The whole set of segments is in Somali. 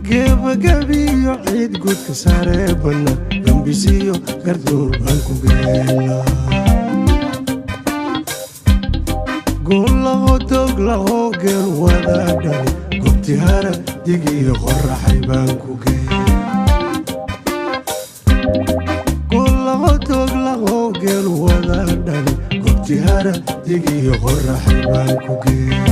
gebagabiyo ciid guudka sare bana dambisiyo garduuban ku geela golaho dog laho geel wada dhali gobti hara digiyo qoraxay baan ku geela golaho dog laho geel wada dhali gobti hara digiyo qoraxay baan ku geela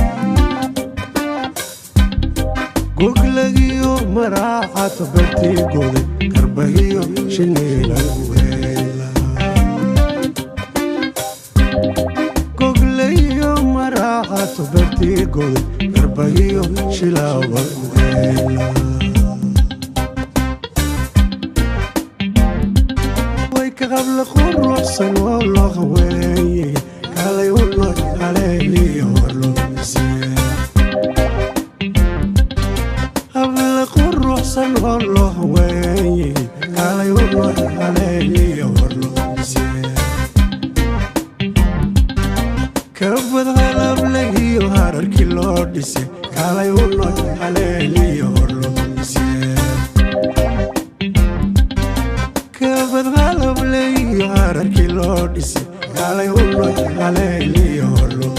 goglagiyo maraaxato bartii goday karbahiyo shiniilan ku heela goglagiyo maraaxato bartii goday karbahiyo shilaaban ku heela way ka qabla quruxsan oo loo haweeye kalay u nool haleeliyo warloo misee قرصن والله وي علي والله علي والله كبد غلب لي وهرر كيلو دسي علي والله علي والله كبد غلب لي وهرر كيلو دسي علي والله علي والله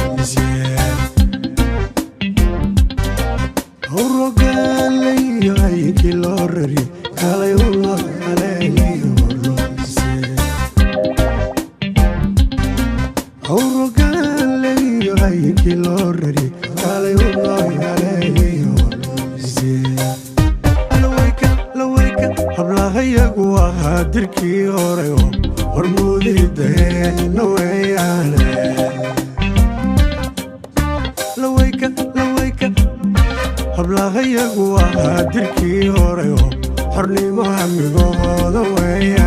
هرقالي هاي كيلوري علي والله علي والله هرقالي هاي كيلوري علي والله علي والله لويك habla hayagu waa dirkii hore oo hormuudideen weeyaan lawayka hablahayagu waa dirkii hore oo xornimo hamigooda weeyaan